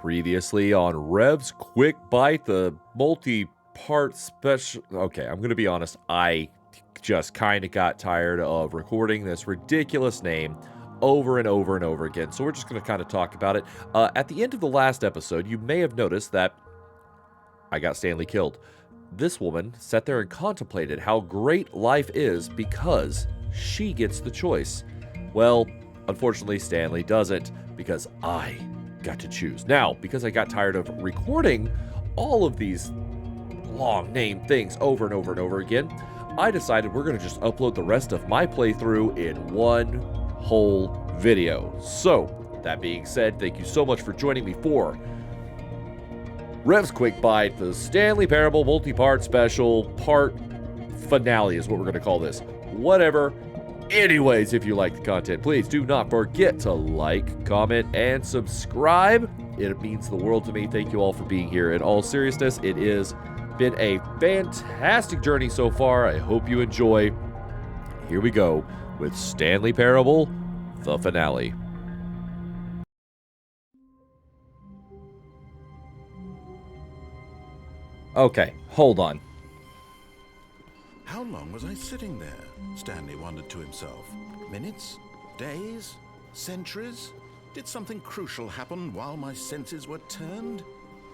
Previously on Rev's Quick Bite, the multi-part special. Okay, I'm going to be honest. I just kind of got tired of recording this ridiculous name over and over and over again. So we're just going to kind of talk about it. At the end of the last episode, you may have noticed that I got Stanley killed. This woman sat there and contemplated how great life is because she gets the choice. Well, unfortunately, Stanley doesn't because I got to choose. Now, because I got tired of recording all of these long name things over and over and over again, I decided we're going to just upload the rest of my playthrough in one whole video. So, that being said, thank you so much for joining me for Rev's Quick Bite, the Stanley Parable multi-part special part finale is what we're going to call this. Whatever. Anyways, if you like the content, please do not forget to like, comment, and subscribe. It means the world to me. Thank you all for being here. In all seriousness, it has been a fantastic journey so far. I hope you enjoy. Here we go with Stanley Parable, the finale. Okay, hold on. How long was I sitting there? Stanley wondered to himself. Minutes? Days? Centuries? Did something crucial happen while my senses were turned?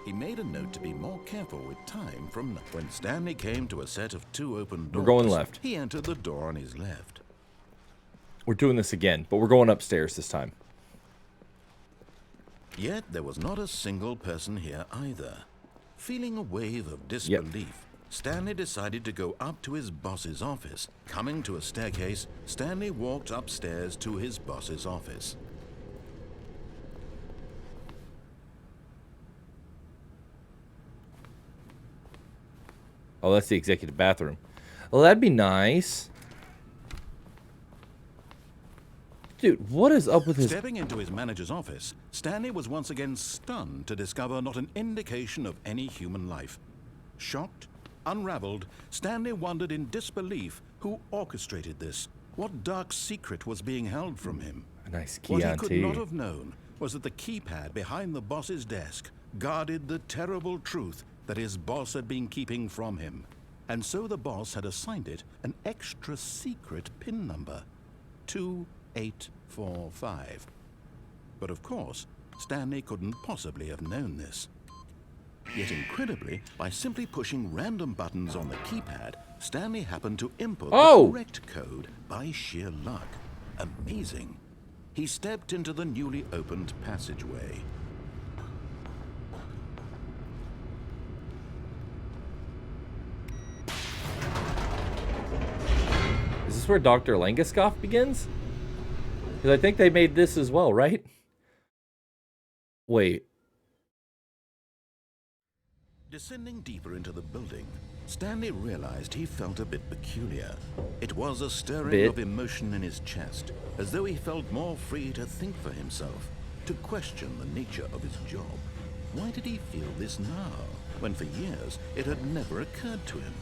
He made a note to be more careful with time from now. When Stanley came to a set of two open doors, we're going left. He entered the door on his left. We're doing this again, but we're going upstairs this time. Yet there was not a single person here either. Feeling a wave of disbelief, Stanley decided to go up to his boss's office. Coming to a staircase, Stanley walked upstairs to his boss's office. Oh, that's the executive bathroom. Well, that'd be nice. Dude, what is up with his... Stepping into his manager's office, Stanley was once again stunned to discover not an indication of any human life. Shocked, unraveled, Stanley wondered in disbelief who orchestrated this. What dark secret was being held from him? A nice key What on he could T. not have known was that the keypad behind the boss's desk guarded the terrible truth that his boss had been keeping from him. And so the boss had assigned it an extra secret PIN number. 2845. But of course, Stanley couldn't possibly have known this. Yet incredibly, by simply pushing random buttons on the keypad, Stanley happened to input the correct code by sheer luck. Amazing. He stepped into the newly opened passageway. Is this where Dr. Langaskoff begins? Because I think they made this as well, right? Wait. Descending deeper into the building, Stanley realized he felt a bit peculiar. It was a stirring of emotion in his chest, as though he felt more free to think for himself, to question the nature of his job. Why did he feel this now, when for years it had never occurred to him?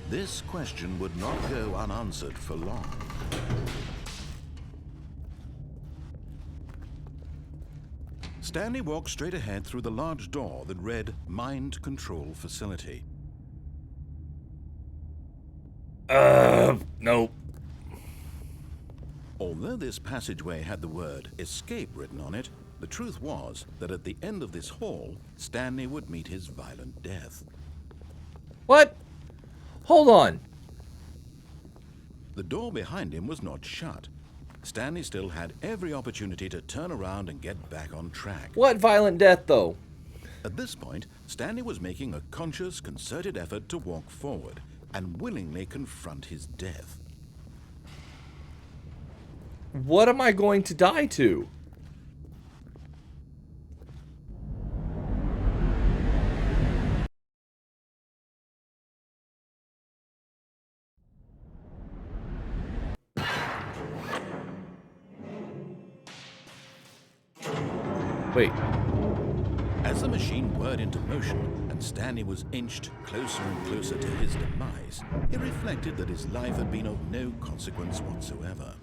This question would not go unanswered for long. Stanley walked straight ahead through the large door that read Mind Control Facility. Nope. Although this passageway had the word escape written on it, the truth was that at the end of this hall, Stanley would meet his violent death. What? Hold on. The door behind him was not shut. Stanley still had every opportunity to turn around and get back on track. What violent death, though? At this point, Stanley was making a conscious, concerted effort to walk forward and willingly confront his death. What am I going to die to? Wait. As the machine whirred into motion and Stanley was inched closer and closer to his demise, he reflected that his life had been of no consequence whatsoever.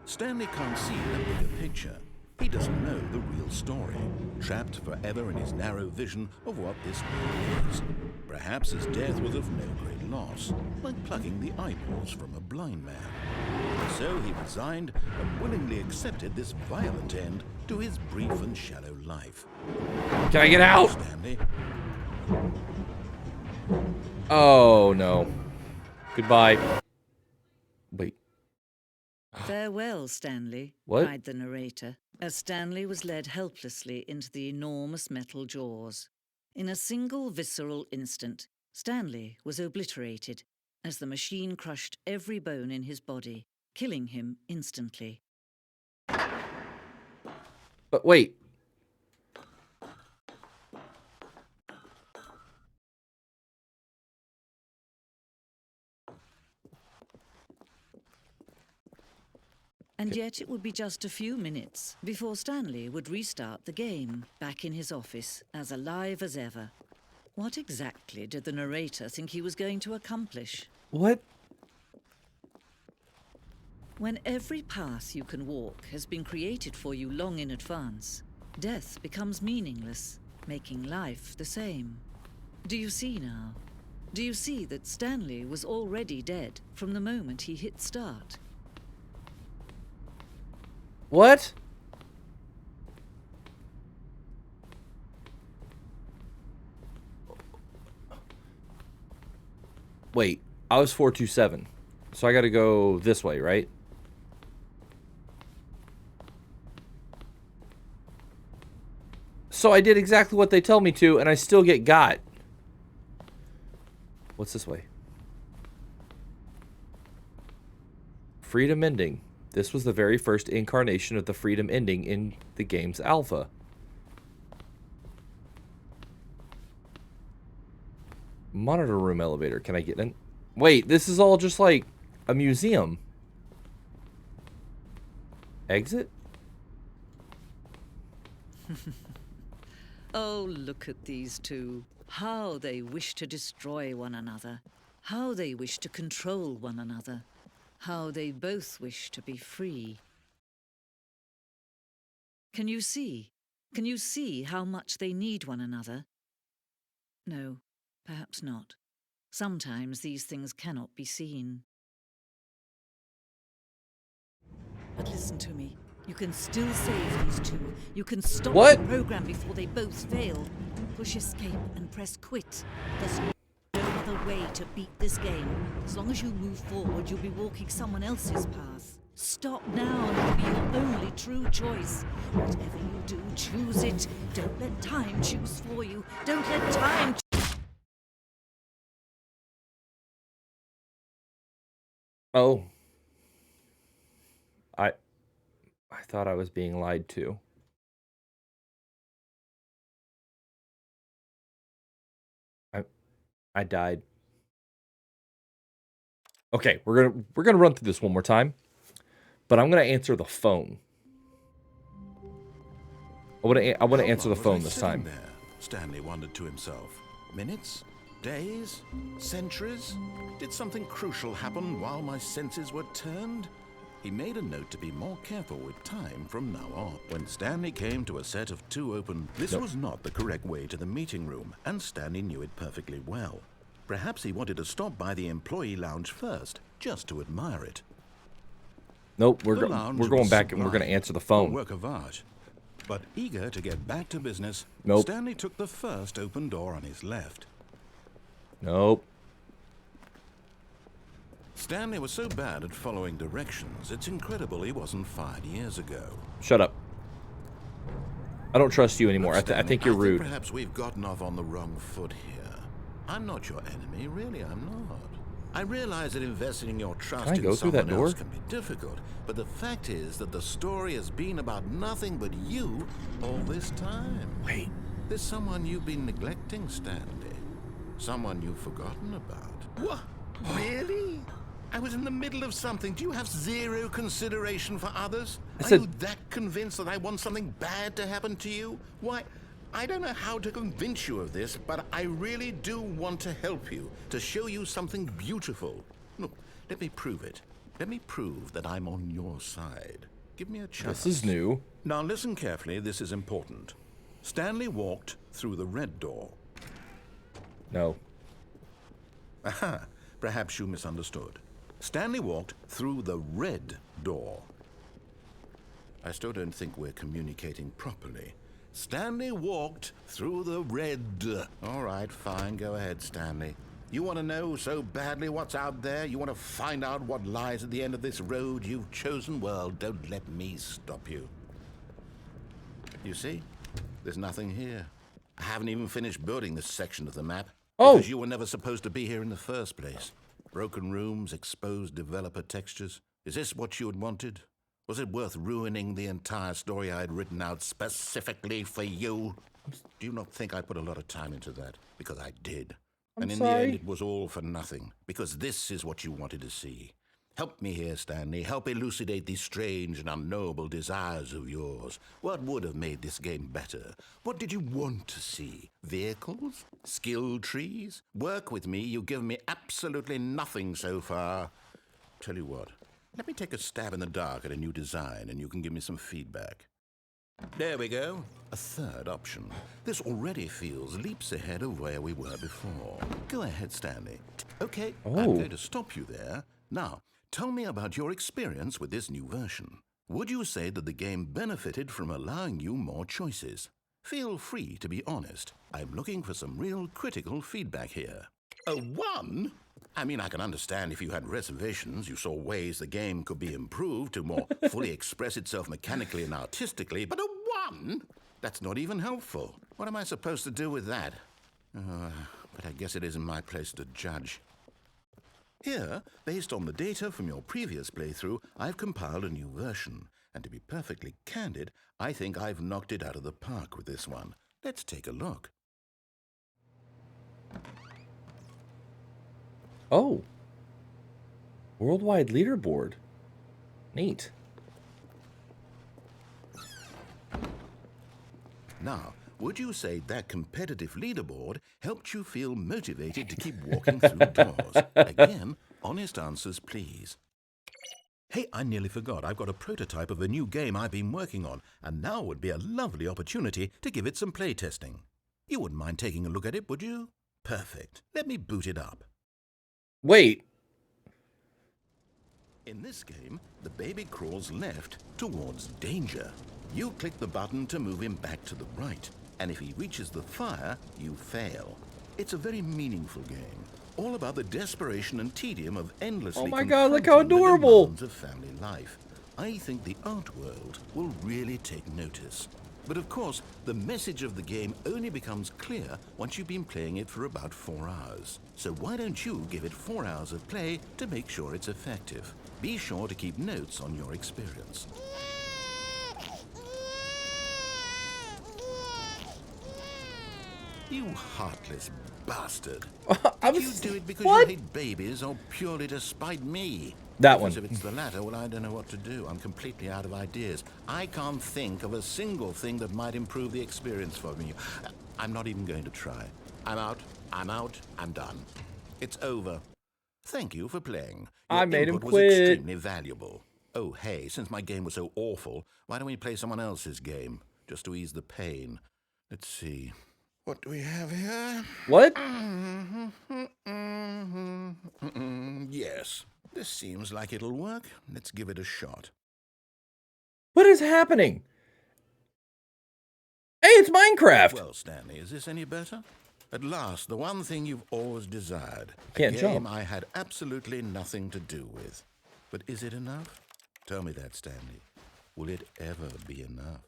Stanley can't see the bigger picture. He doesn't know the real story, trapped forever in his narrow vision of what this world is. Perhaps his death was of no great loss, like plucking the eyeballs from a blind man. So he resigned and willingly accepted this violent end to his brief and shallow life. Can I get out? Stanley. Oh, no. Goodbye. Wait. Farewell, Stanley, What? cried the narrator, as Stanley was led helplessly into the enormous metal jaws. In a single visceral instant, Stanley was obliterated as the machine crushed every bone in his body, killing him instantly. But wait. And yet it would be just a few minutes before Stanley would restart the game, back in his office, as alive as ever. What exactly did the narrator think he was going to accomplish? What? When every path you can walk has been created for you long in advance, death becomes meaningless, making life the same. Do you see now? Do you see that Stanley was already dead from the moment he hit start? What? Wait, I was 427. So I gotta go this way, right? So I did exactly what they tell me to, and I still get got. What's this way? Freedom ending. This was the very first incarnation of the freedom ending in the game's alpha. Monitor room elevator. Can I get in? Wait, this is all just like a museum. Exit? Oh, look at these two. How they wish to destroy one another. How they wish to control one another. How they both wish to be free. Can you see? Can you see how much they need one another? No, perhaps not. Sometimes these things cannot be seen. But listen to me. You can still save these two. You can stop What? the program before they both fail. Push escape and press quit. There's no other way to beat this game. As long as you move forward, you'll be walking someone else's path. Stop now and it'll be your only true choice. Whatever you do, choose it. Don't let time choose for you. Don't let time Oh. I thought I was being lied to. I died. Okay, we're gonna run through this one more time, but I'm gonna answer the phone. I wanna answer the phone this time. There? Stanley wondered to himself. Minutes? Days? Centuries? Did something crucial happen while my senses were turned? He made a note to be more careful with time from now on. When Stanley came to a set of two open, this was not the correct way to the meeting room, and Stanley knew it perfectly well. Perhaps he wanted to stop by the employee lounge first, just to admire it. Nope, we're The lounge going was back and we're gonna sublime, answer the a phone. work of art. But eager to get back to business, Nope. Stanley took the first open door on his left. Nope. Stanley was so bad at following directions, it's incredible he wasn't fired years ago. Shut up. I don't trust you anymore. Look, I think you're rude. Perhaps we've gotten off on the wrong foot here. I'm not your enemy, really, I'm not. I realize that investing your trust Can I go in through that someone else door? can be difficult, but the fact is that the story has been about nothing but you all this time. Wait. There's someone you've been neglecting, Stanley. Someone you've forgotten about. What? Really? I was in the middle of something. Do you have zero consideration for others? Are you that convinced that I want something bad to happen to you? Why, I don't know how to convince you of this, but I really do want to help you, to show you something beautiful. Look, let me prove it. Let me prove that I'm on your side. Give me a chance. This is new. Now listen carefully, this is important. Stanley walked through the red door. No. Aha, perhaps you misunderstood. Stanley walked through the red door. I still don't think we're communicating properly. Stanley walked through the red... All right, fine, go ahead, Stanley. You want to know so badly what's out there? You want to find out what lies at the end of this road you've chosen? Well, don't let me stop you. You see? There's nothing here. I haven't even finished building this section of the map. Oh! Because you were never supposed to be here in the first place. Broken rooms, exposed developer textures. Is this what you had wanted? Was it worth ruining the entire story I had written out specifically for you? Do you not think I put a lot of time into that? Because I did. And in the end, it was all for nothing. Because this is what you wanted to see. Help me here, Stanley. Help elucidate these strange and unknowable desires of yours. What would have made this game better? What did you want to see? Vehicles? Skill trees? Work with me. You've given me absolutely nothing so far. Tell you what. Let me take a stab in the dark at a new design, and you can give me some feedback. There we go. A third option. This already feels leaps ahead of where we were before. Go ahead, Stanley. Okay, I'm going to stop you there. Now, tell me about your experience with this new version. Would you say that the game benefited from allowing you more choices? Feel free to be honest. I'm looking for some real critical feedback here. A 1? I mean, I can understand if you had reservations, you saw ways the game could be improved to more fully express itself mechanically and artistically, but a 1? That's not even helpful. What am I supposed to do with that? But I guess it isn't my place to judge. Here, based on the data from your previous playthrough, I've compiled a new version. And to be perfectly candid, I think I've knocked it out of the park with this one. Let's take a look. Oh. Worldwide leaderboard. Neat. Now, would you say that competitive leaderboard helped you feel motivated to keep walking through doors? Again, honest answers, please. Hey, I nearly forgot. I've got a prototype of a new game I've been working on, and now would be a lovely opportunity to give it some playtesting. You wouldn't mind taking a look at it, would you? Perfect. Let me boot it up. Wait. In this game, the baby crawls left towards danger. You click the button to move him back to the right, and if he reaches the fire, you fail. It's a very meaningful game, all about the desperation and tedium of endlessly Oh my God, look how adorable! the demands of family life. I think the art world will really take notice. But of course, the message of the game only becomes clear once you've been playing it for about 4 hours. So why don't you give it 4 hours of play to make sure it's effective? Be sure to keep notes on your experience. You heartless bastard. Did you do it because you hate babies or purely to spite me? That one. Because if it's the latter, well, I don't know what to do. I'm completely out of ideas. I can't think of a single thing that might improve the experience for me. I'm not even going to try. I'm out. I'm done. It's over. Thank you for playing. Your I made him input was quit. extremely valuable. Oh, hey, since my game was so awful, why don't we play someone else's game? Just to ease the pain. Let's see. What do we have here? What? Yes. This seems like it'll work. Let's give it a shot. What is happening? Hey, it's Minecraft! Well, Stanley, is this any better? At last, the one thing you've always desired. Can't a game jump. I had absolutely nothing to do with. But is it enough? Tell me that, Stanley. Will it ever be enough?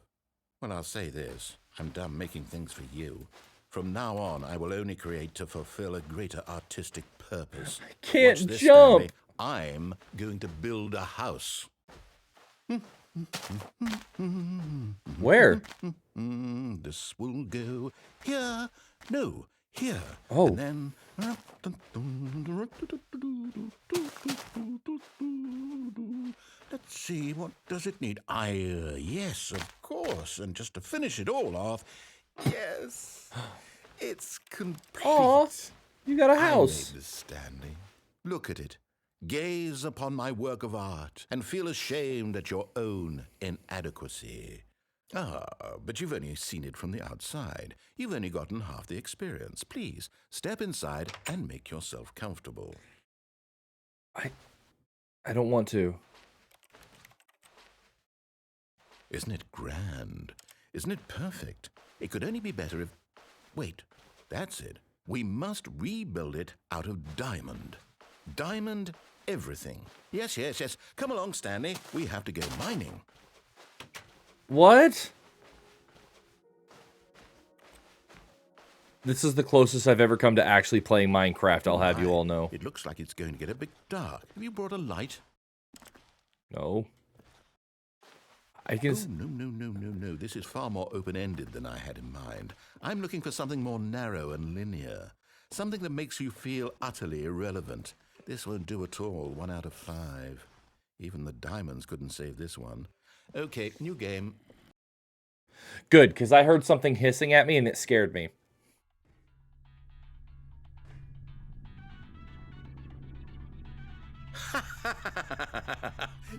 Well, I'll say this. I'm done making things for you. From now on, I will only create to fulfill a greater artistic purpose. I can't Watch this, jump! Stanley. I'm going to build a house. Where? This will go here. No, here. Oh. And then... Let's see, what does it need? Yes, of course. And just to finish it all off, yes, it's complete. Aw, you got a I house. made this, Stanley. Look at it. Gaze upon my work of art and feel ashamed at your own inadequacy. Ah, but you've only seen it from the outside. You've only gotten half the experience. Please, step inside and make yourself comfortable. I don't want to. Isn't it grand? Isn't it perfect? It could only be better if... Wait, that's it. We must rebuild it out of diamond. Diamond everything. Yes, yes, yes. Come along, Stanley. We have to go mining. What? This is the closest I've ever come to actually playing Minecraft, I'll have you all know. It looks like it's going to get a bit dark. Have you brought a light? No. I can... Oh, no. This is far more open-ended than I had in mind. I'm looking for something more narrow and linear. Something that makes you feel utterly irrelevant. This won't do at all. 1 out of 5. Even the diamonds couldn't save this one. Okay, new game. Good, because I heard something hissing at me and it scared me.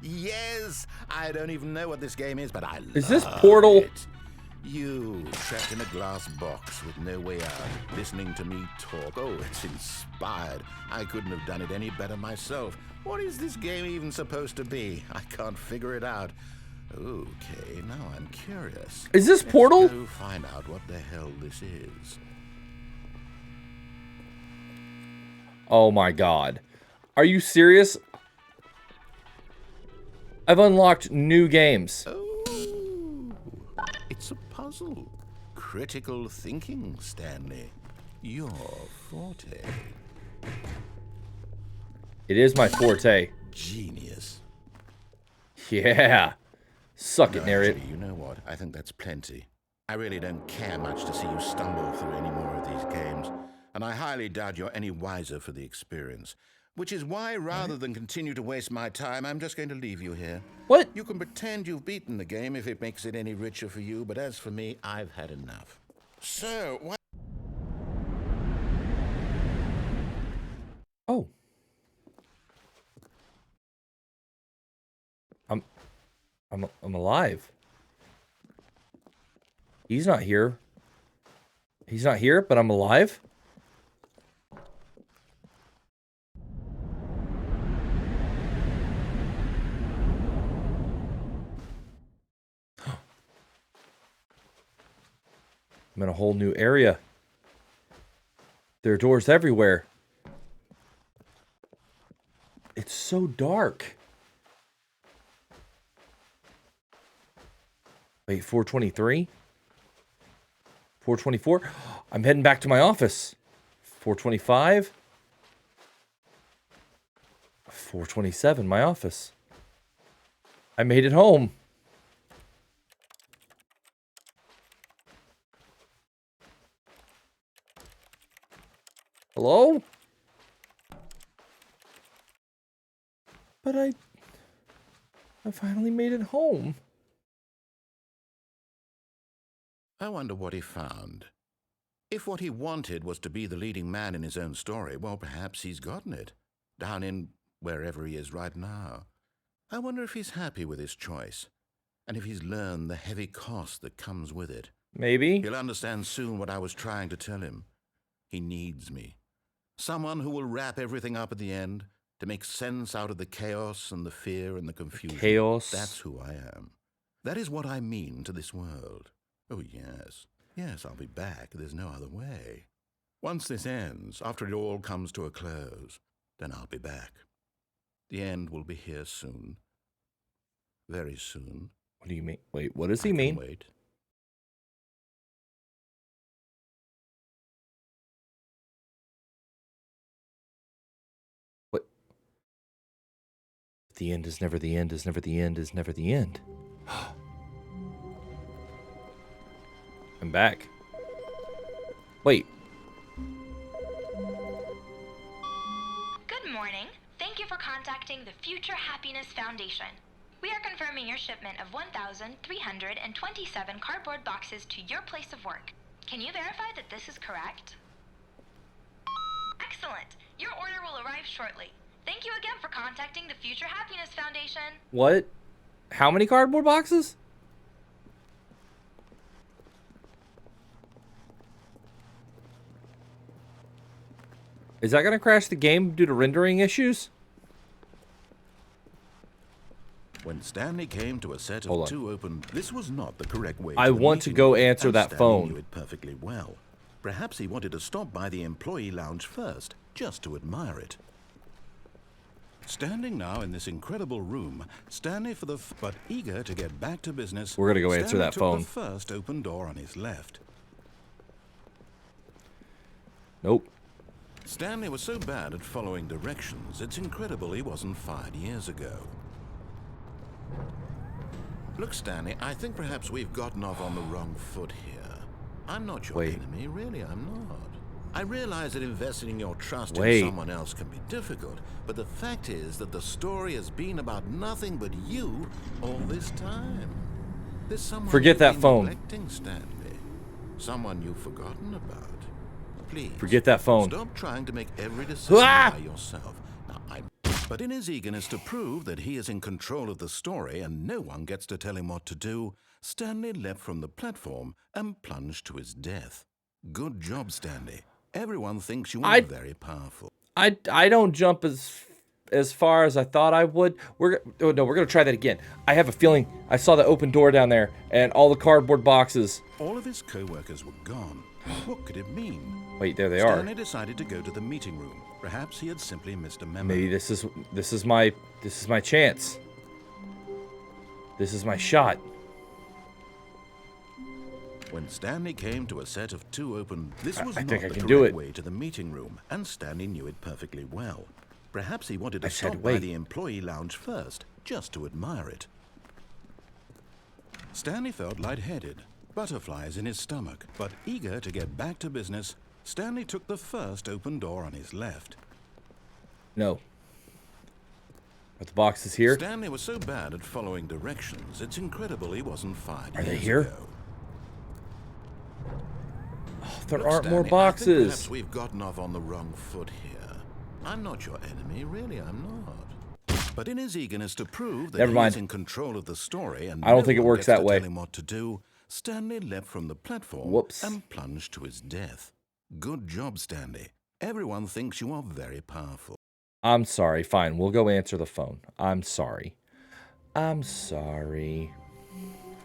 Yes! I don't even know what this game is, but I love it. Is this Portal? You, trapped in a glass box with no way out, listening to me talk. Oh, it's inspired. I couldn't have done it any better myself. What is this game even supposed to be? I can't figure it out. Okay, now I'm curious. Is this Portal? Let's go find out what the hell this is. Oh my god. Are you serious? I've unlocked new games. Oh, it's a puzzle. Critical thinking, Stanley. Your forte. It is my forte. Genius. Yeah. Suck it, narrator. Actually, you know what? I think that's plenty. I really don't care much to see you stumble through any more of these games, and I highly doubt you're any wiser for the experience. Which is why, rather than continue to waste my time, I'm just going to leave you here. What? You can pretend you've beaten the game if it makes it any richer for you, but as for me, I've had enough. So, what? Oh. I'm alive. He's not here. He's not here, but I'm alive. I'm in a whole new area. There are doors everywhere. It's so dark. Wait, 423? 424? I'm heading back to my office. 425? 427, my office. I made it home. Hello? But I finally made it home. I wonder what he found. If what he wanted was to be the leading man in his own story, well, perhaps he's gotten it. Down in wherever he is right now. I wonder if he's happy with his choice. And if he's learned the heavy cost that comes with it. Maybe. He'll understand soon what I was trying to tell him. He needs me. Someone who will wrap everything up at the end to make sense out of the chaos and the fear and the confusion. Chaos. That's who I am. That is what I mean to this world. Oh, yes. Yes, I'll be back. There's no other way. Once this ends, after it all comes to a close, then I'll be back. The end will be here soon. Very soon. What do you mean? Wait, what does he I can mean? wait. What? The end is never the end, is never the end, is never the end. I'm back. Wait. Good morning. Thank you for contacting the Future Happiness Foundation. We are confirming your shipment of 1,327 cardboard boxes to your place of work. Can you verify that this is correct? Excellent. Your order will arrive shortly. Thank you again for contacting the Future Happiness Foundation. What? How many cardboard boxes? Is that going to crash the game due to rendering issues? When Stanley came to a set of two open, this was not the correct way. I want to go answer that phone. Stanley knew it perfectly well. Perhaps he wanted to stop by the employee lounge first, just to admire it. Standing now in this incredible room, Stanley but eager to get back to business. We're gonna go answer that phone. The first open door on his left. Nope. Stanley was so bad at following directions, it's incredible he wasn't fired years ago. Look, Stanley, I think perhaps we've gotten off on the wrong foot here. I'm not your enemy, really, I'm not. I realize that investing your trust in someone else can be difficult, but the fact is that the story has been about nothing but you all this time. There's someone Forget that phone. Neglecting, Stanley. Someone you've forgotten about. Please. Forget that phone. Stop trying to make every decision by yourself. But in his eagerness to prove that he is in control of the story and no one gets to tell him what to do, Stanley leapt from the platform and plunged to his death. Good job, Stanley. Everyone thinks you are very powerful. I don't jump as far as I thought I would. We're gonna try that again. I have a feeling I saw the open door down there and all the cardboard boxes. All of his co-workers were gone. What could it mean? Wait, there they are. Stanley decided to go to the meeting room. Perhaps he had simply missed a memo. Maybe this is my chance. This is my shot. When Stanley came to a set of two open, this was not the correct way to the meeting room, and Stanley knew it perfectly well. Perhaps he wanted to stop by the employee lounge first, just to admire it. Stanley felt lightheaded, butterflies in his stomach, but eager to get back to business, Stanley took the first open door on his left. No. Are the boxes here? Stanley was so bad at following directions, it's incredible he wasn't fired. Are they here? Ago. Oh, there aren't Stanley, more I boxes. think perhaps we've gotten off on the wrong foot here. I'm not your enemy, really, I'm not. But in his eagerness to prove that he's in control of the story and I don't think it works that way. Tell him what to do, Stanley leapt from the platform and plunged to his death. Good job, Stanley. Everyone thinks you are very powerful. I'm sorry. Fine, we'll go answer the phone. I'm sorry. I'm sorry.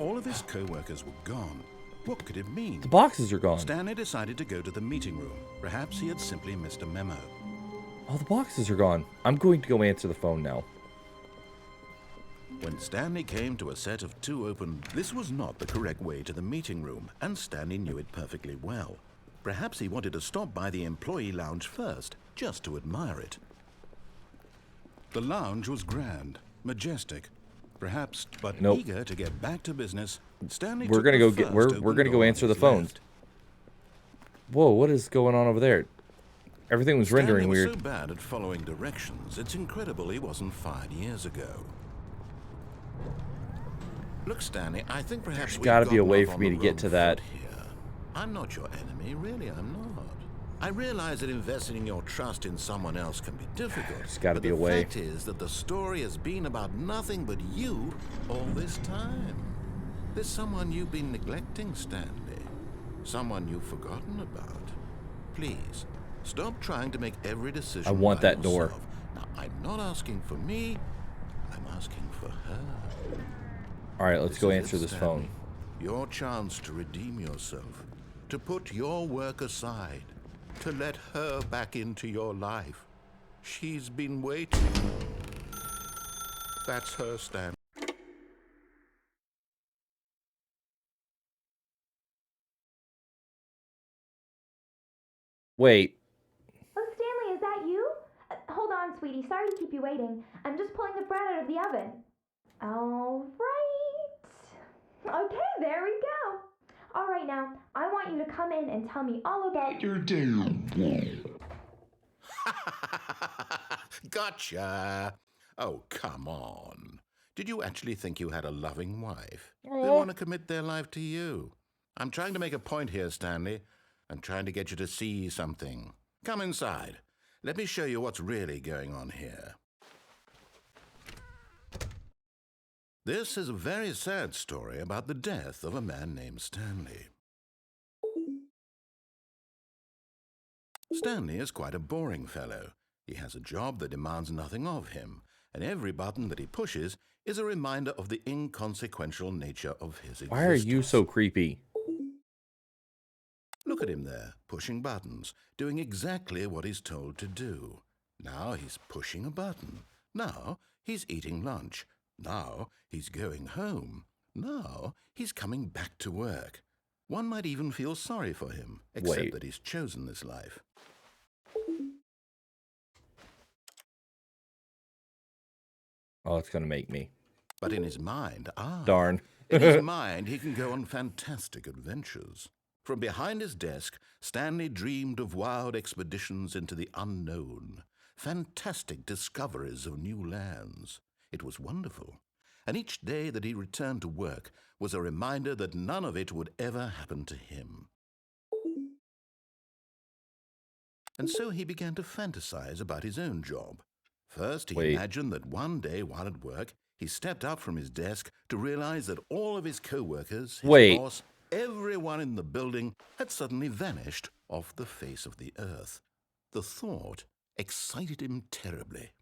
All of his co-workers were gone. What could it mean? The boxes are gone. Stanley decided to go to the meeting room. Perhaps he had simply missed a memo. All the boxes are gone. I'm going to go answer the phone now. When Stanley came to a set of two open, this was not the correct way to the meeting room, and Stanley knew it perfectly well. Perhaps he wanted to stop by the employee lounge first, just to admire it. The lounge was grand, majestic, perhaps, but eager to get back to business, Stanley we're gonna go answer the phone. Whoa, what is going on over there? Everything was rendering weird. Stanley was so bad at following directions, it's incredible he wasn't fired years ago. Look, Stanley, I think perhaps there's got to be a way for me to get to that. I'm not your enemy, really, I'm not. I realize that investing your trust in someone else can be difficult. There's got to be a way. The fact is that the story has been about nothing but you all this time. There's someone you've been neglecting, Stanley. Someone you've forgotten about. Please, stop trying to make every decision. I want that door. Now, I'm not asking for me, I'm asking for her. All right, let's go answer this phone. Your chance to redeem yourself, to put your work aside, to let her back into your life. She's been waiting. That's her, Stan. Wait. Oh, Stanley, is that you? Hold on, sweetie. Sorry to keep you waiting. I'm just pulling the bread out of the oven. All right. Okay, there we go. All right, now, I want you to come in and tell me all about your day. Gotcha. Oh, come on. Did you actually think you had a loving wife? They want to commit their life to you. I'm trying to make a point here, Stanley. I'm trying to get you to see something. Come inside. Let me show you what's really going on here. This is a very sad story about the death of a man named Stanley. Stanley is quite a boring fellow. He has a job that demands nothing of him, and every button that he pushes is a reminder of the inconsequential nature of his existence. Why are you so creepy? Look at him there, pushing buttons, doing exactly what he's told to do. Now he's pushing a button. Now he's eating lunch. Now he's going home. Now he's coming back to work. One might even feel sorry for him, except that he's chosen this life. Oh, it's gonna make me. But in his mind, Darn. in his mind, he can go on fantastic adventures. From behind his desk, Stanley dreamed of wild expeditions into the unknown, fantastic discoveries of new lands. It was wonderful, and each day that he returned to work was a reminder that none of it would ever happen to him. And so he began to fantasize about his own job. First, he imagined that one day while at work, he stepped up from his desk to realize that all of his co-workers, his boss, everyone in the building had suddenly vanished off the face of the earth. The thought excited him terribly.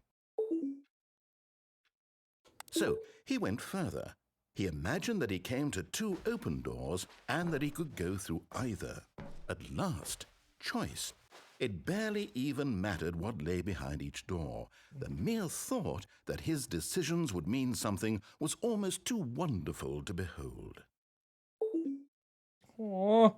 So he went further. He imagined that he came to 2 open doors and that he could go through either. At last, choice. It barely even mattered what lay behind each door. The mere thought that his decisions would mean something was almost too wonderful to behold. Aww.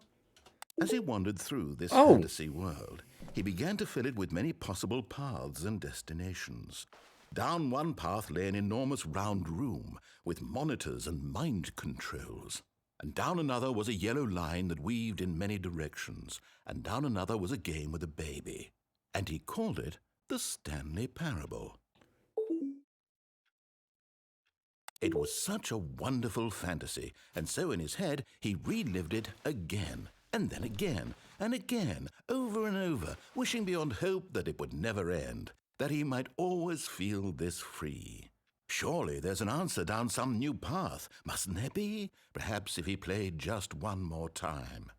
As he wandered through this fantasy world, he began to fill it with many possible paths and destinations. Down one path lay an enormous round room with monitors and mind controls. And down another was a yellow line that weaved in many directions. And down another was a game with a baby. And he called it the Stanley Parable. It was such a wonderful fantasy, and so in his head he relived it again, and then again, and again, over and over, wishing beyond hope that it would never end, that he might always feel this free. Surely there's an answer down some new path, mustn't there be? Perhaps if he played just one more time.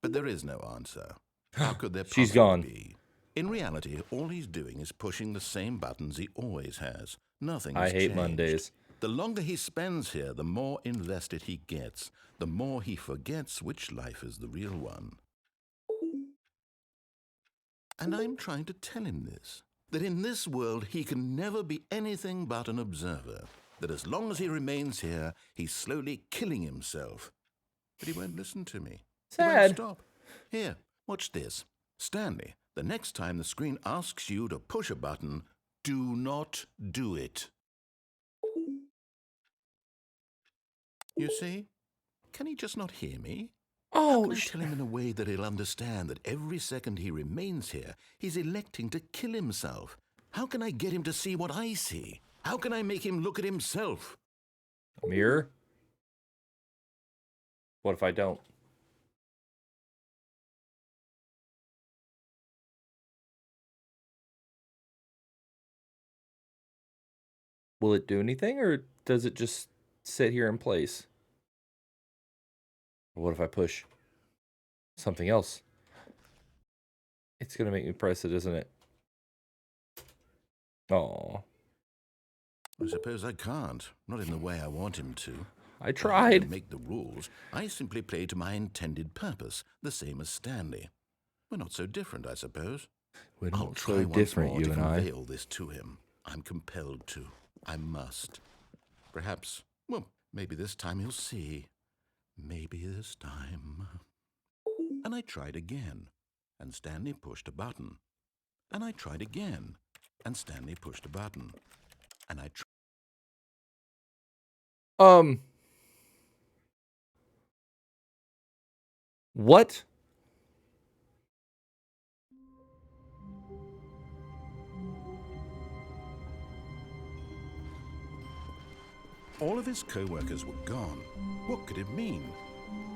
But there is no answer. How could there She's possibly gone. be? In reality, all he's doing is pushing the same buttons he always has. Nothing has I hate changed. Mondays. The longer he spends here, the more invested he gets, the more he forgets which life is the real one. And I'm trying to tell him this, that in this world he can never be anything but an observer, that as long as he remains here, he's slowly killing himself. But he won't listen to me. He won't stop. Here, watch this. Stanley, the next time the screen asks you to push a button, do not do it. You see? Can he just not hear me? How can I tell him in a way that he'll understand that every second he remains here, he's electing to kill himself? How can I get him to see what I see? How can I make him look at himself? Mirror? What if I don't? Will it do anything, or does it just sit here in place? What if I push something else? It's gonna make me press it, isn't it? Oh, I suppose I can't. Not in the way I want him to. I I tried. don't make the rules. I simply play to my intended purpose, the same as Stanley. We're not so different, I suppose. We're I'll not try so once different, more you to and I. convey all this to him. I'm compelled to. I must. Perhaps, well, maybe this time he'll see. Maybe this time. And I tried again, and Stanley pushed a button. And I tried again, and Stanley pushed a button. And I tried. What? All of his co-workers were gone. What could it mean?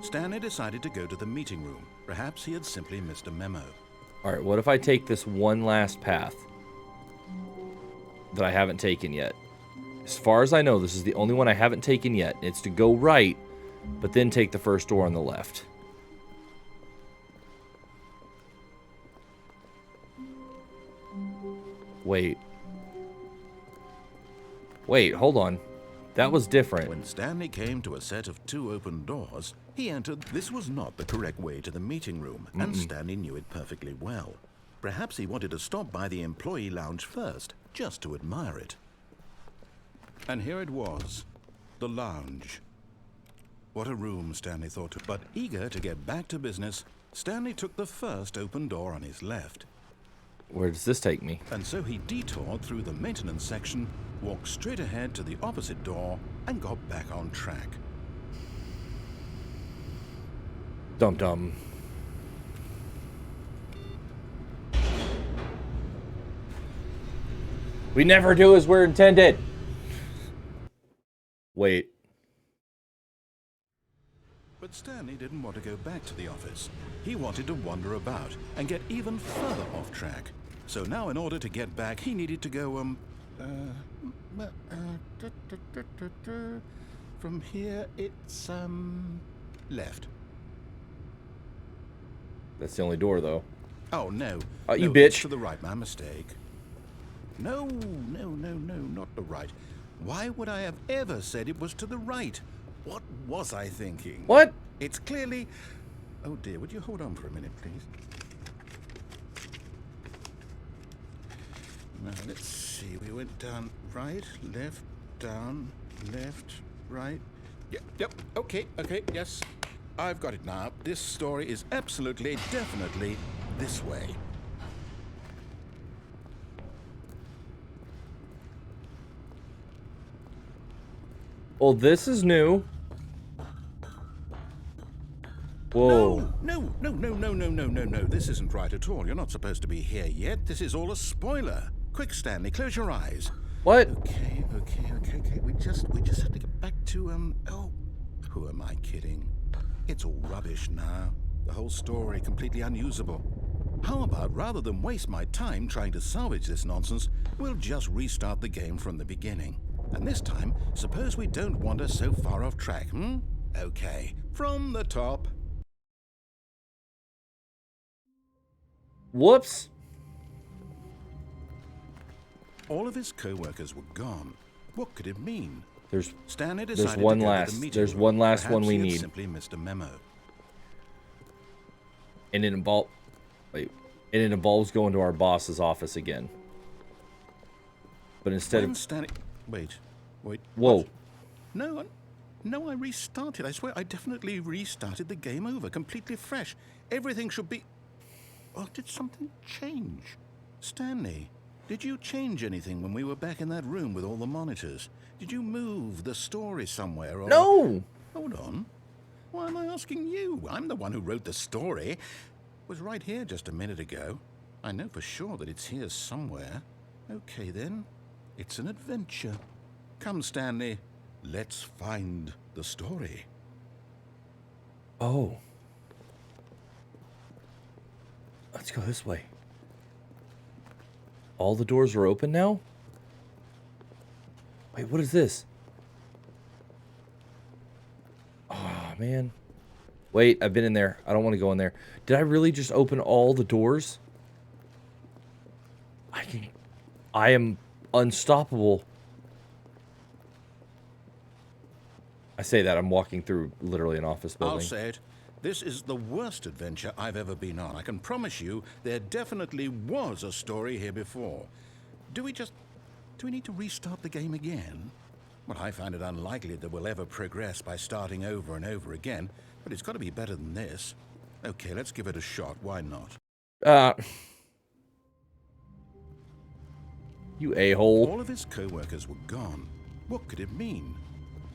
Stanley decided to go to the meeting room. Perhaps he had simply missed a memo. All right, what if I take this one last path that I haven't taken yet? As far as I know, this is the only one I haven't taken yet. It's to go right, but then take the first door on the left. Wait. Wait, hold on. That was different. When Stanley came to a set of 2 open doors, he entered. This was not the correct way to the meeting room, and Stanley knew it perfectly well. Perhaps he wanted to stop by the employee lounge first, just to admire it. And here it was, the lounge. What a room, Stanley thought. But eager to get back to business, Stanley took the first open door on his left. Where does this take me? And so he detoured through the maintenance section, walked straight ahead to the opposite door, and got back on track. Dum-dum. We never do as we're intended. Wait. But Stanley didn't want to go back to the office. He wanted to wander about and get even further off track. So now in order to get back, he needed to go, from here, it's, left. That's the only door, though. Oh, no. You No, bitch. it's to the right, my mistake. No, not the right. Why would I have ever said it was to the right? What was I thinking? What? It's clearly... Oh dear, would you hold on for a minute, please? Now, let's see. We went down right, left, down, left, right. Yep, okay, yes. I've got it now. This story is absolutely, definitely this way. Well, this is new. Whoa. No. This isn't right at all. You're not supposed to be here yet. This is all a spoiler. Quick, Stanley, close your eyes. What? Okay. We just have to get back to, oh, who am I kidding? It's all rubbish now. The whole story completely unusable. How about, rather than waste my time trying to salvage this nonsense, we'll just restart the game from the beginning. And this time, suppose we don't wander so far off track, Okay, from the top. Whoops. All of his co-workers were gone. What could it mean? Stanley There's decided one to go to last. the meeting There's room. one last Perhaps one we he had need. simply missed a memo. And it involves... Wait. And it involves going to our boss's office again. But instead When of... Stanley... Wait. Whoa. What? No, I restarted. I swear, I definitely restarted the game over, completely fresh. Everything should be... Oh, did something change? Stanley, did you change anything when we were back in that room with all the monitors? Did you move the story somewhere or... No! Hold on. Why am I asking you? I'm the one who wrote the story. It was right here just a minute ago. I know for sure that it's here somewhere. Okay, then. It's an adventure. Come, Stanley. Let's find the story. Oh. Let's go this way. All the doors are open now? Wait, what is this? Oh, man. Wait, I've been in there. I don't want to go in there. Did I really just open all the doors? I am unstoppable. I say that, I'm walking through literally an office building. I'll say it. This is the worst adventure I've ever been on. I can promise you there definitely was a story here before. Do we need to restart the game again? Well, I find it unlikely that we'll ever progress by starting over and over again, but it's got to be better than this. Okay, let's give it a shot. Why not? You a-hole. All of his co-workers were gone. What could it mean?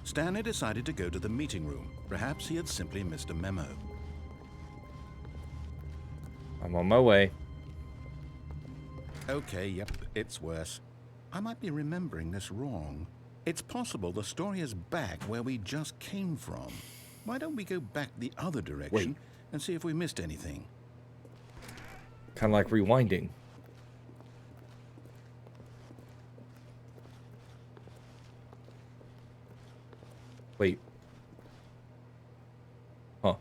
Stanley decided to go to the meeting room. Perhaps he had simply missed a memo. I'm on my way. Okay, yep, it's worse. I might be remembering this wrong. It's possible the story is back where we just came from. Why don't we go back the other direction Wait. and see if we missed anything? Kind of like rewinding. Wait. Huh.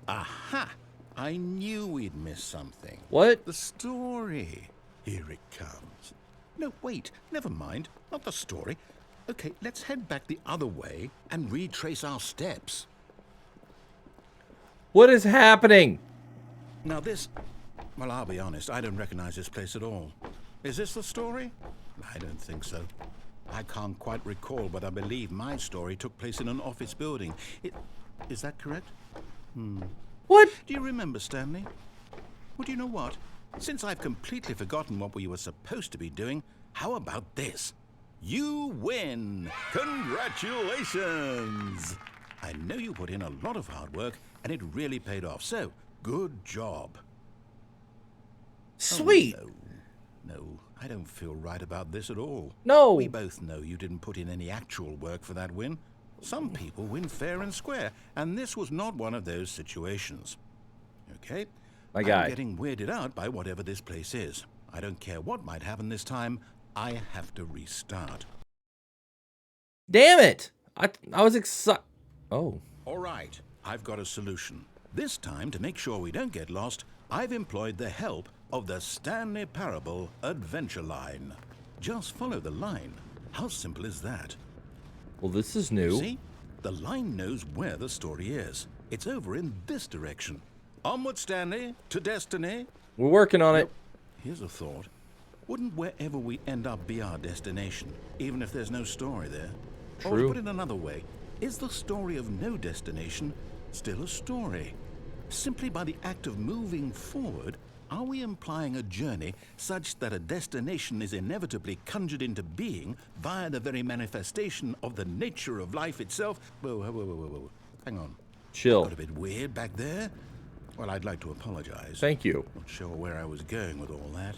Aha! I knew we'd miss something. What? The story. Here it comes. No, wait. Never mind. Not the story. Okay, let's head back the other way and retrace our steps. What is happening? Now this... Well, I'll be honest. I don't recognize this place at all. Is this the story? I don't think so. I can't quite recall, but I believe my story took place in an office building. Is that correct? What? Do you remember, Stanley? Well, do you know what? Since I've completely forgotten what we were supposed to be doing, how about this? You win! Congratulations! I know you put in a lot of hard work, and it really paid off, so good job. Sweet. Oh, no, I don't feel right about this at all. No. We both know you didn't put in any actual work for that win. Some people win fair and square, and this was not one of those situations. Okay? My guy. I'm getting weirded out by whatever this place is. I don't care what might happen this time. I have to restart. Damn it. I was excited. Oh. All right, I've got a solution. This time, to make sure we don't get lost, I've employed the help of the Stanley Parable Adventure Line. Just follow the line. How simple is that? Well, this is new. See? The line knows where the story is. It's over in this direction. Onward, Stanley, to destiny. We're working on it. Here's a thought. Wouldn't wherever we end up be our destination, even if there's no story there? Or to True. put it another way, is the story of no destination still a story? Simply by the act of moving forward, are we implying a journey such that a destination is inevitably conjured into being via the very manifestation of the nature of life itself? Whoa, whoa, whoa, whoa, whoa. Hang on. Chill. Got a bit weird back there? Well, I'd like to apologize. Thank you. Not sure where I was going with all that.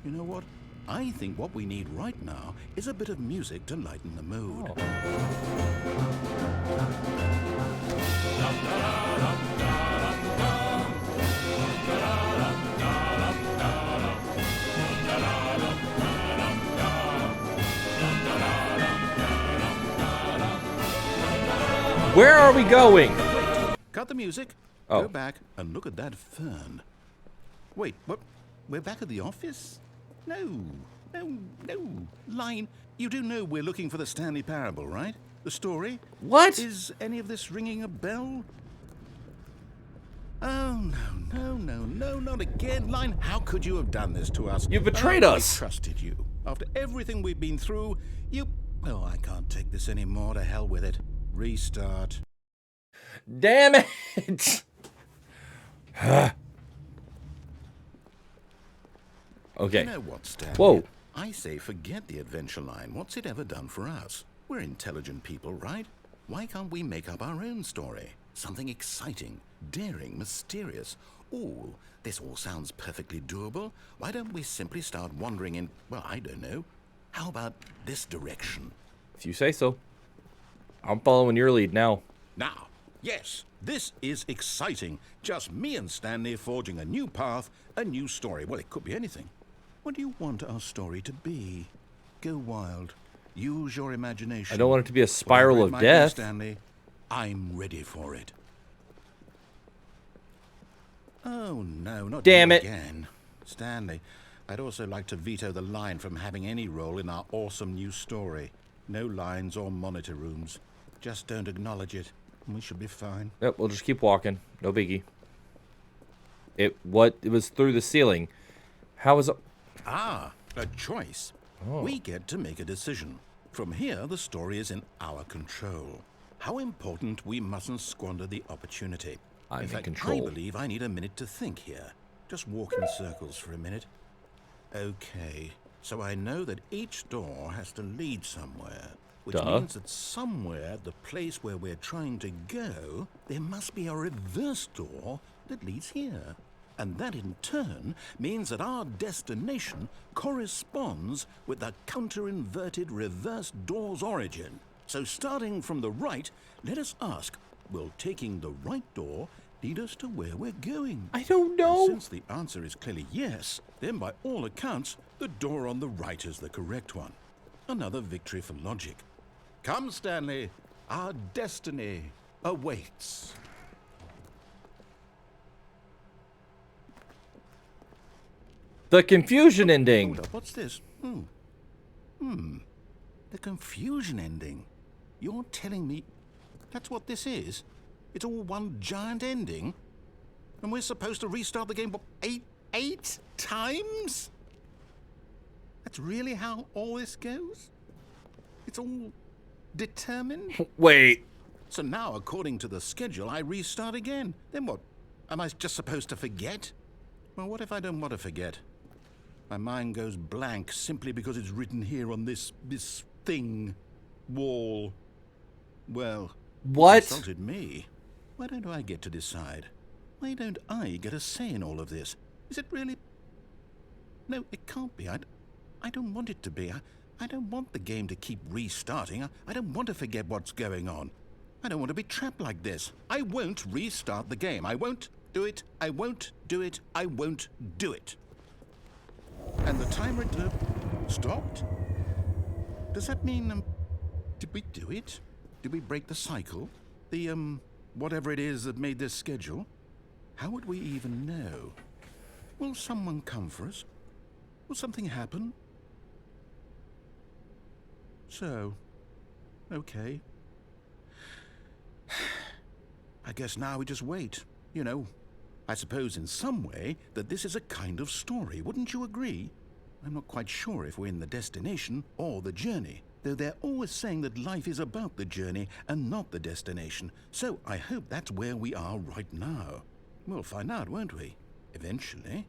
You know what? I think what we need right now is a bit of music to lighten the mood. Where are we going? Cut the music. Oh. Go back and look at that fern. Wait, what? We're back at the office? No. Line, you do know we're looking for the Stanley Parable, right? The story? What? Is any of this ringing a bell? Oh, no, not again. Line, how could you have done this to us? You betrayed us. I trusted you. After everything we've been through, you... Oh, I can't take this anymore. To hell with it. Restart. Damn it. Okay. You know what, Stanley? Whoa. I say forget the adventure line. What's it ever done for us? We're intelligent people, right? Why can't we make up our own story? Something exciting, daring, mysterious. Ooh, this all sounds perfectly doable. Why don't we simply start wandering in, well, I don't know. How about this direction? If you say so. I'm following your lead now. Now, yes, this is exciting. Just me and Stanley forging a new path, a new story. Well, it could be anything. What do you want our story to be? Go wild. Use your imagination. I don't want it to be a spiral Whatever it of might be, death. Stanley, I'm ready for it. Oh, no, not Damn you it. again. Stanley, I'd also like to veto the line from having any role in our awesome new story. No lines or monitor rooms. Just don't acknowledge it, and we should be fine. Yep, we'll just keep walking. No biggie. It was through the ceiling. How was it? Ah, a choice. We get to make a decision. From here, the story is in our control. How important we mustn't squander the opportunity. I'm in fact, control. I believe I need a minute to think here. Just walk in circles for a minute. Okay, so I know that each door has to lead somewhere, which Duh. means that somewhere, the place where we're trying to go, there must be a reverse door that leads here. And that in turn means that our destination corresponds with the counter-inverted reverse door's origin. So starting from the right, let us ask, will taking the right door lead us to where we're going? I don't And know. since the answer is clearly yes, then by all accounts, the door on the right is the correct one. Another victory for logic. Come, Stanley, our destiny awaits. The confusion ending. Hold up, what's this? The confusion ending. You're telling me that's what this is? It's all one giant ending? And we're supposed to restart the game, what, eight times? That's really how all this goes? It's all determined? Wait. So now, according to the schedule, I restart again. Then what? Am I just supposed to forget? Well, what if I don't want to forget? My mind goes blank simply because it's written here on this thing, wall. Well, What? you insulted me. Why don't I get to decide? Why don't I get a say in all of this? Is it really? No, it can't be. I don't want it to be. I don't want the game to keep restarting. I don't want to forget what's going on. I don't want to be trapped like this. I won't restart the game. I won't do it. I won't do it. I won't do it. And the timer stopped? Does that mean, did we do it? Did we break the cycle? The, whatever it is that made this schedule? How would we even know? Will someone come for us? Will something happen? So, okay. I guess now we just wait, you know. I suppose in some way that this is a kind of story, wouldn't you agree? I'm not quite sure if we're in the destination or the journey, though they're always saying that life is about the journey and not the destination. So I hope that's where we are right now. We'll find out, won't we? Eventually.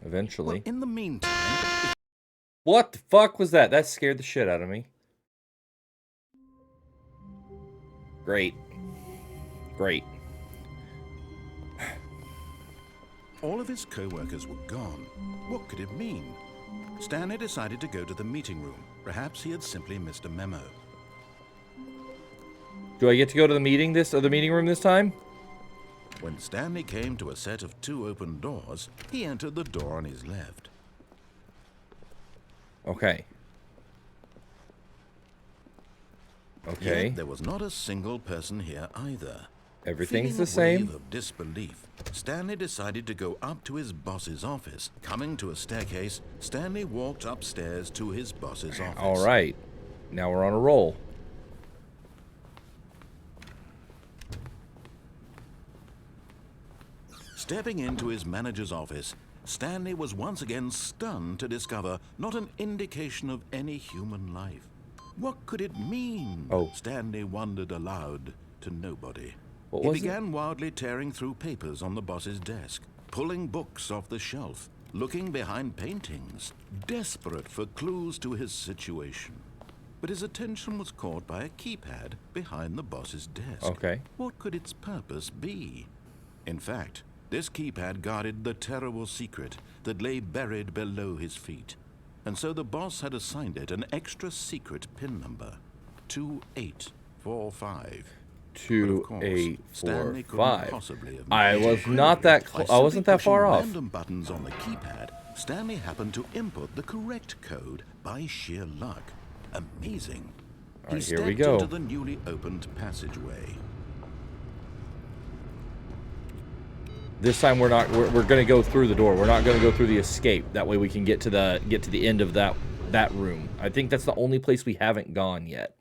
Eventually. Well, in the meantime... What the fuck was that? That scared the shit out of me. Great. Great. All of his co-workers were gone. What could it mean? Stanley decided to go to the meeting room. Perhaps he had simply missed a memo. Do I get to go to the meeting room this time? When Stanley came to a set of 2 open doors, he entered the door on his left. Okay. Okay. Yet there was not a single person here either. Everything's Feeling the a same. wave of disbelief, Stanley decided to go up to his boss's office. Coming to a staircase, Stanley walked upstairs to his boss's office. All right. Now we're on a roll. Stepping into his manager's office, Stanley was once again stunned to discover not an indication of any human life. What could it mean? Oh. Stanley wondered aloud to nobody. What He was it? began wildly tearing through papers on the boss's desk, pulling books off the shelf, looking behind paintings, desperate for clues to his situation. But his attention was caught by a keypad behind the boss's desk. Okay. What could its purpose be? In fact, this keypad guarded the terrible secret that lay buried below his feet. And so the boss had assigned it an extra secret PIN number, 2845. But of course, 2845. Stanley couldn't possibly have I was managed not to that by close. I wasn't simply that far pushing off. Random buttons on the keypad, Stanley happened to input the correct code by sheer luck. Amazing. All right, He here we stepped go. into the newly opened passageway. This time we're going to go through the door. We're not going to go through the escape. That way we can get to the end of that room. I think that's the only place we haven't gone yet.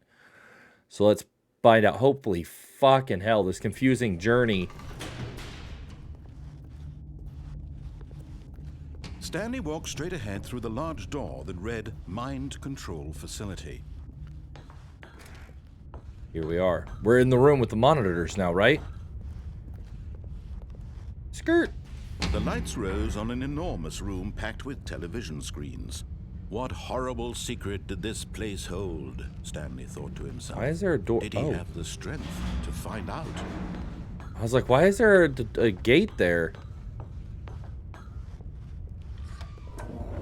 So let's find out. Hopefully, fucking hell, this confusing journey. Stanley walked straight ahead through the large door that read Mind Control Facility. Here we are. We're in the room with the monitors now, right? Skirt. The lights rose on an enormous room packed with television screens. What horrible secret did this place hold? Stanley thought to himself. Why is there a door? Did he Oh. have the strength to find out? I was like, why is there a gate there?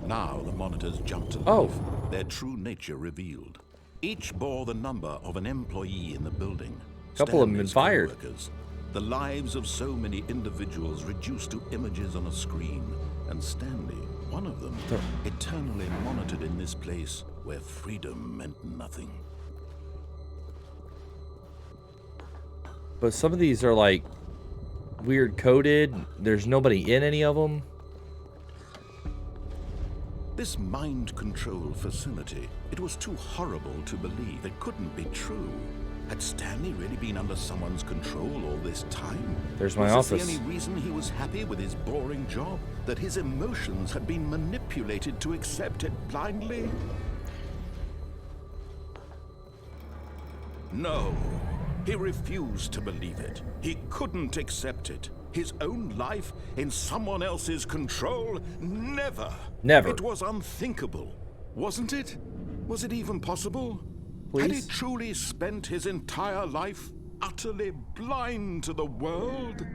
Now the monitors jumped to life, Oh. their true nature revealed. Each bore the number of an employee in the building. A couple of them been Stanley's fired. co-workers. The lives of so many individuals reduced to images on a screen. And Stanley, one of them, eternally monitored in this place where freedom meant nothing. But some of these are like weird coded. There's nobody in any of them. This mind control facility, it was too horrible to believe. It couldn't be true. Had Stanley really been under someone's control all this time? There's my Was this office. the only reason he was happy with his boring job? That his emotions had been manipulated to accept it blindly? No, he refused to believe it. He couldn't accept it. His own life in someone else's control? Never. Never. It was unthinkable, wasn't it? Was it even possible? Had he Please? truly spent his entire life utterly blind to the world?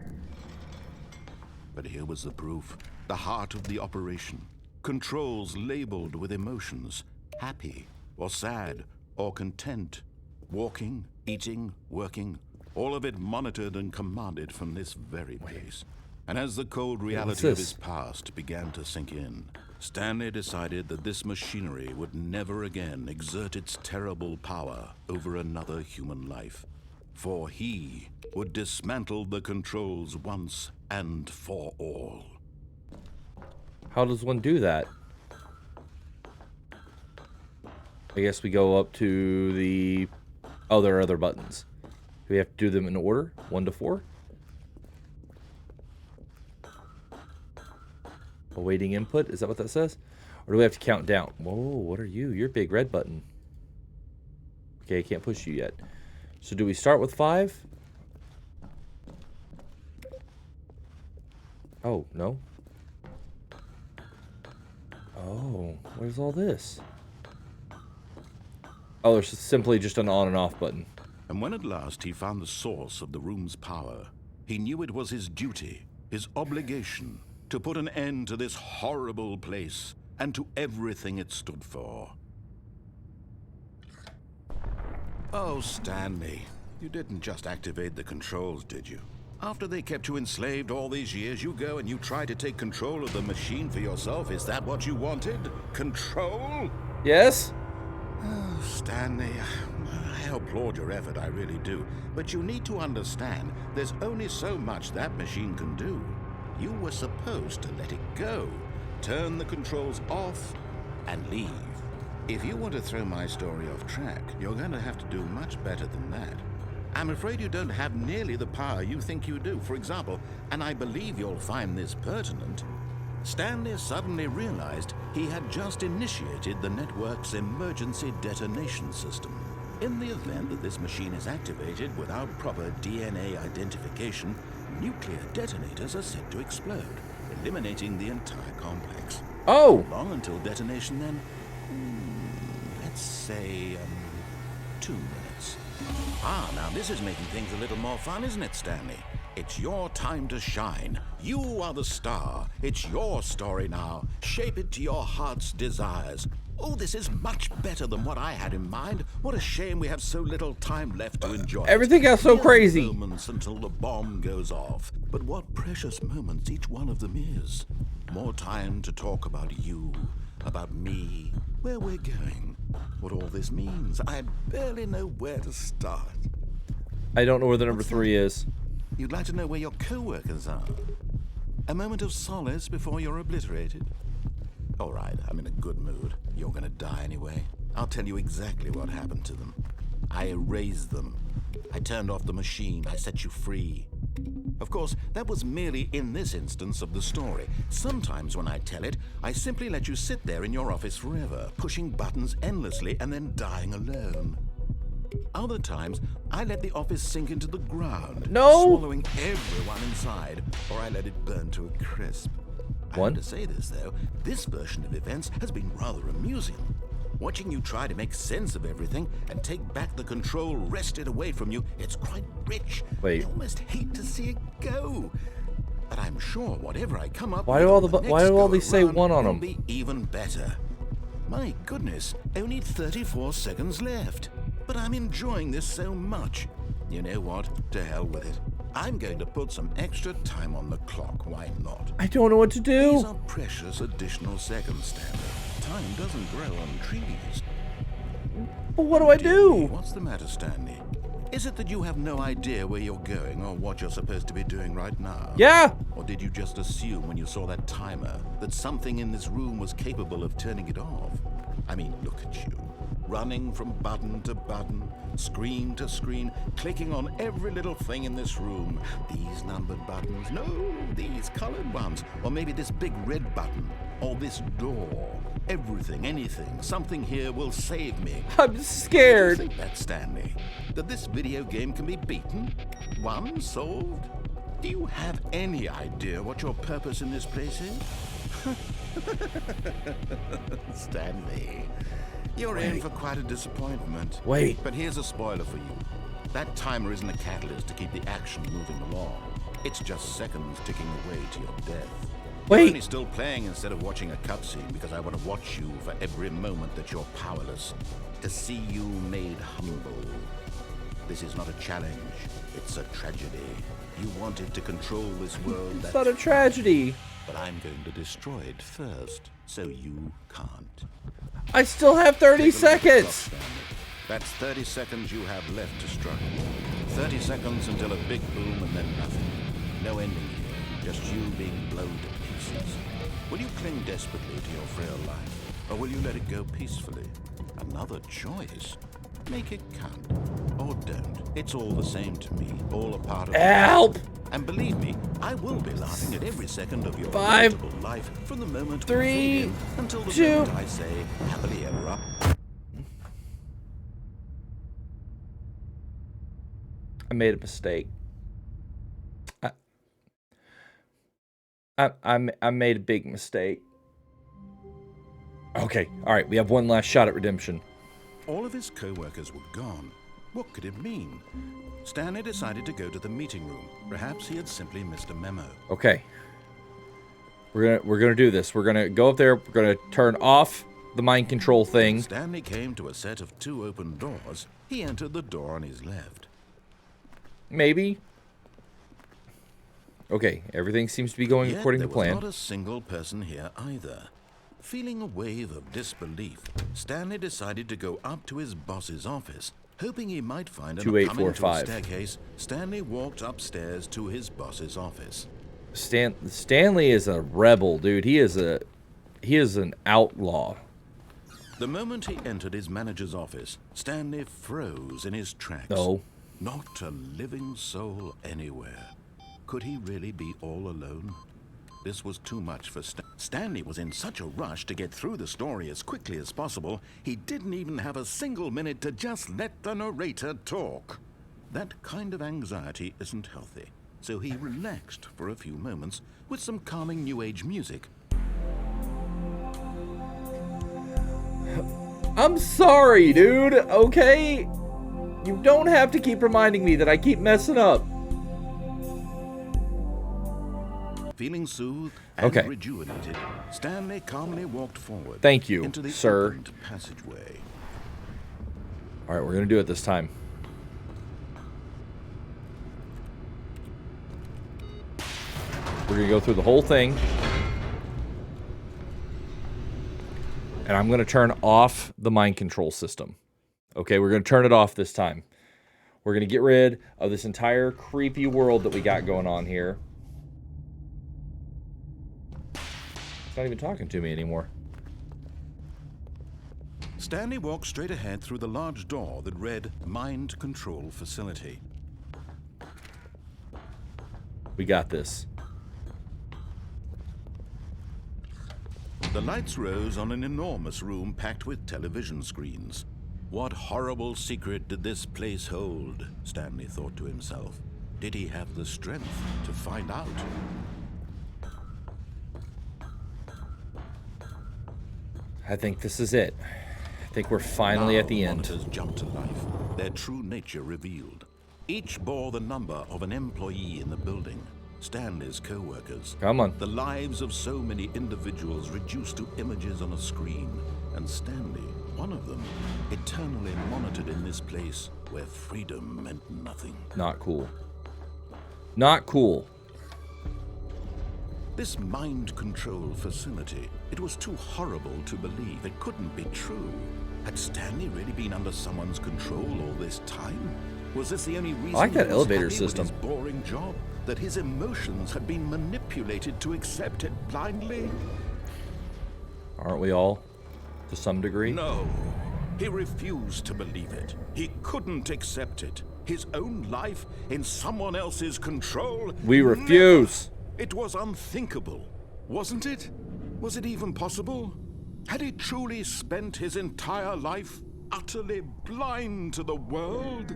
But here was the proof. The heart of the operation. Controls labeled with emotions. Happy, or sad, or content. Walking, eating, working. All of it monitored and commanded from this very place. And as the cold reality of this? his past began to sink in, Stanley decided that this machinery would never again exert its terrible power over another human life. For he would dismantle the controls once and for all. How does one do that? I guess we go up to the... Oh, there are other buttons. Do we have to do them in order? 1 to 4? Awaiting input? Is that what that says? Or do we have to count down? Whoa, what are you? You're a big red button. Okay, I can't push you yet. So do we start with 5? Oh, no. Oh, where's all this? Oh, there's simply just an on and off button. And when at last he found the source of the room's power, he knew it was his duty, his obligation, to put an end to this horrible place and to everything it stood for. Oh, Stanley, you didn't just activate the controls, did you? After they kept you enslaved all these years, you go and you try to take control of the machine for yourself. Is that what you wanted? Control? Yes? Oh, Stanley, I applaud your effort, I really do. But you need to understand, there's only so much that machine can do. You were supposed to let it go, turn the controls off, and leave. If you want to throw my story off track, you're going to have to do much better than that. I'm afraid you don't have nearly the power you think you do. For example, and I believe you'll find this pertinent, Stanley suddenly realized he had just initiated the network's emergency detonation system. In the event that this machine is activated without proper DNA identification, nuclear detonators are set to explode, eliminating the entire complex. Oh! How long until detonation then? Let's say, 2 minutes. Ah, now this is making things a little more fun, isn't it, Stanley? It's your time to shine. You are the star. It's your story now. Shape it to your heart's desires. Oh, this is much better than what I had in mind. What a shame we have so little time left to enjoy it. Everything got so Mere crazy. Moments until the bomb goes off. But what precious moments each one of them is. More time to talk about you, about me, where we're going, what all this means. I barely know where to start. I don't know where the number 3 is. You'd like to know where your co-workers are? A moment of solace before you're obliterated? All right, I'm in a good mood. You're gonna die anyway. I'll tell you exactly what happened to them. I erased them. I turned off the machine. I set you free. Of course, that was merely in this instance of the story. Sometimes when I tell it, I simply let you sit there in your office forever, pushing buttons endlessly and then dying alone. Other times, I let the office sink into the ground, No! swallowing everyone inside, or I let it burn to a crisp. I One? have to say this, though, this version of events has been rather amusing. Watching you try to make sense of everything and take back the control wrested away from you, it's quite rich. Wait. I almost hate to see it go. But I'm sure whatever I come up Why with do all on the the why next do all these say go-around 1 on will them? be even better. My goodness, only 34 seconds left. But I'm enjoying this so much. You know what? To hell with it. I'm going to put some extra time on the clock. Why not? I don't know what to do. These are precious additional seconds, Stanley. Time doesn't grow on trees. But what do I Dear do? me, what's the matter, Stanley? Is it that you have no idea where you're going or what you're supposed to be doing right now? Yeah. Or did you just assume when you saw that timer that something in this room was capable of turning it off? I mean, look at you. Running from button to button, screen to screen, clicking on every little thing in this room. These numbered buttons, no, these colored ones. Or maybe this big red button, or this door. Everything, anything, something here will save me. I'm scared. Do you think that, Stanley? That this video game can be beaten? Won? Solved? Do you have any idea what your purpose in this place is? Stanley, you're in for quite a disappointment. Wait. But here's a spoiler for you. That timer isn't a catalyst to keep the action moving along. It's just seconds ticking away to your death. Wait. You're only still playing instead of watching a cutscene because I want to watch you for every moment that you're powerless. To see you made humble. This is not a challenge. It's a tragedy. You wanted to control this world. It's not a tragedy. But I'm going to destroy it first, so you can't. I still have 30 Take a look at the clock, seconds. Stanley. That's 30 seconds you have left to struggle. 30 seconds until a big boom and then nothing. No ending here, just you being blown to pieces. Will you cling desperately to your frail life, or will you let it go peacefully? Another choice. Make it count. Or don't. It's all the same to me. All a part of Help! And believe me, I will be laughing at every second of your 5, relatable life from the moment 3, we fade in until the 2. moment I say happily ever after. I made a mistake. I made a big mistake. Okay, all right. We have one last shot at redemption. All of his co-workers were gone. What could it mean? Stanley decided to go to the meeting room. Perhaps he had simply missed a memo. Okay. We're gonna do this. We're gonna go up there. We're gonna turn off the mind control thing. Stanley came to a set of 2 open doors. He entered the door on his left. Maybe. Okay, everything seems to be going Yet according to there plan. was not a single person here either. Feeling a wave of disbelief, Stanley decided to go up to his boss's office. Hoping he might find an coming to a 2845. staircase, Stanley walked upstairs to his boss's office. Stanley is a rebel, dude. He is an outlaw. The moment he entered his manager's office, Stanley froze in his tracks. No. Not a living soul anywhere. Could he really be all alone? This was too much for Stanley was in such a rush to get through the story as quickly as possible, he didn't even have a single minute to just let the narrator talk. That kind of anxiety isn't healthy, so he relaxed for a few moments with some calming New Age music. I'm sorry, dude, okay? You don't have to keep reminding me that I keep messing up. Feeling soothed and Okay. rejuvenated, Stanley calmly walked forward. Thank you, into the sir. opened passageway. All right, we're going to do it this time. We're going to go through the whole thing. And I'm going to turn off the mind control system. Okay, we're going to turn it off this time. We're going to get rid of this entire creepy world that we got going on here. It's not even talking to me anymore. Stanley walked straight ahead through the large door that read Mind Control Facility. We got this. The lights rose on an enormous room packed with television screens. What horrible secret did this place hold? Stanley thought to himself. Did he have the strength to find out? I think this is it. I think we're finally at the end. Monitors jumped to life, their true nature revealed. Each bore the number of an employee in the building. Stanley's co-workers. Come on. The lives of so many individuals reduced to images on a screen, and Stanley, one of them, eternally monitored in this place where freedom meant nothing. Not cool. Not cool. This mind control facility, it was too horrible to believe. It couldn't be true. Had Stanley really been under someone's control all this time? Was this the only reason I like that he was elevator happy system. with his boring job? That his emotions had been manipulated to accept it blindly? Aren't we all? To some degree? No. He refused to believe it. He couldn't accept it. His own life in someone else's control? We refuse. Never. It was unthinkable, wasn't it? Was it even possible? Had he truly spent his entire life utterly blind to the world?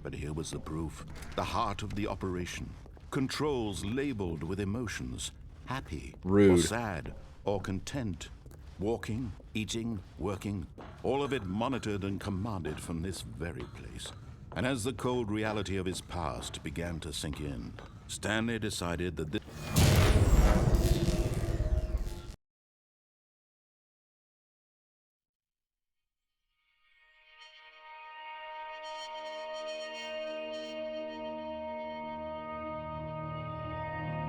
But here was the proof, the heart of the operation. Controls labeled with emotions, happy, Rude. or sad, or content. Walking, eating, working, all of it monitored and commanded from this very place. And as the cold reality of his past began to sink in, Stanley decided that this...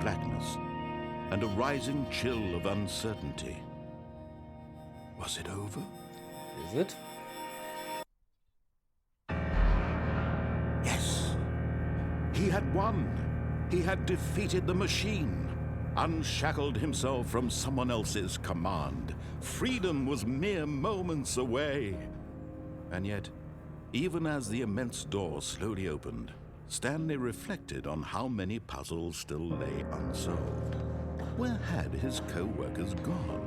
blackness and a rising chill of uncertainty. Was it over? Is it? Yes. He had won. He had defeated the machine, unshackled himself from someone else's command. Freedom was mere moments away. And yet, even as the immense door slowly opened, Stanley reflected on how many puzzles still lay unsolved. Where had his co-workers gone?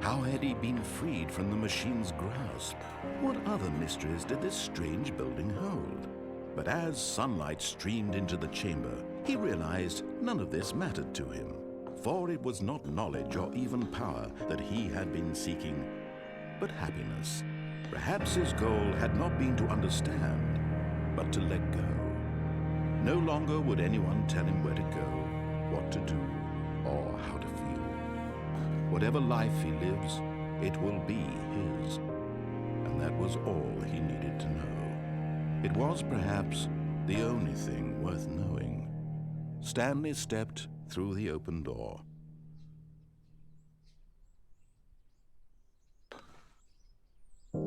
How had he been freed from the machine's grasp? What other mysteries did this strange building hold? But as sunlight streamed into the chamber, he realized none of this mattered to him, for it was not knowledge or even power that he had been seeking, but happiness. Perhaps his goal had not been to understand, but to let go. No longer would anyone tell him where to go, what to do, or how to feel. Whatever life he lives, it will be his. And that was all he needed to know. It was perhaps the only thing worth knowing. Stanley stepped through the open door.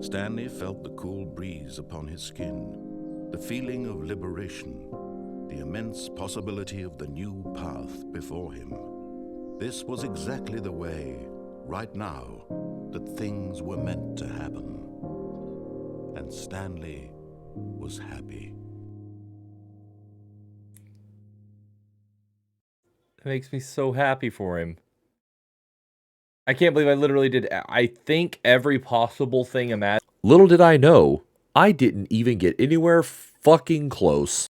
Stanley felt the cool breeze upon his skin, the feeling of liberation, the immense possibility of the new path before him. This was exactly the way, right now, that things were meant to happen. And Stanley was happy. It makes me so happy for him. I can't believe I literally did, I think, every possible thing imaginable. Little did I know, I didn't even get anywhere fucking close.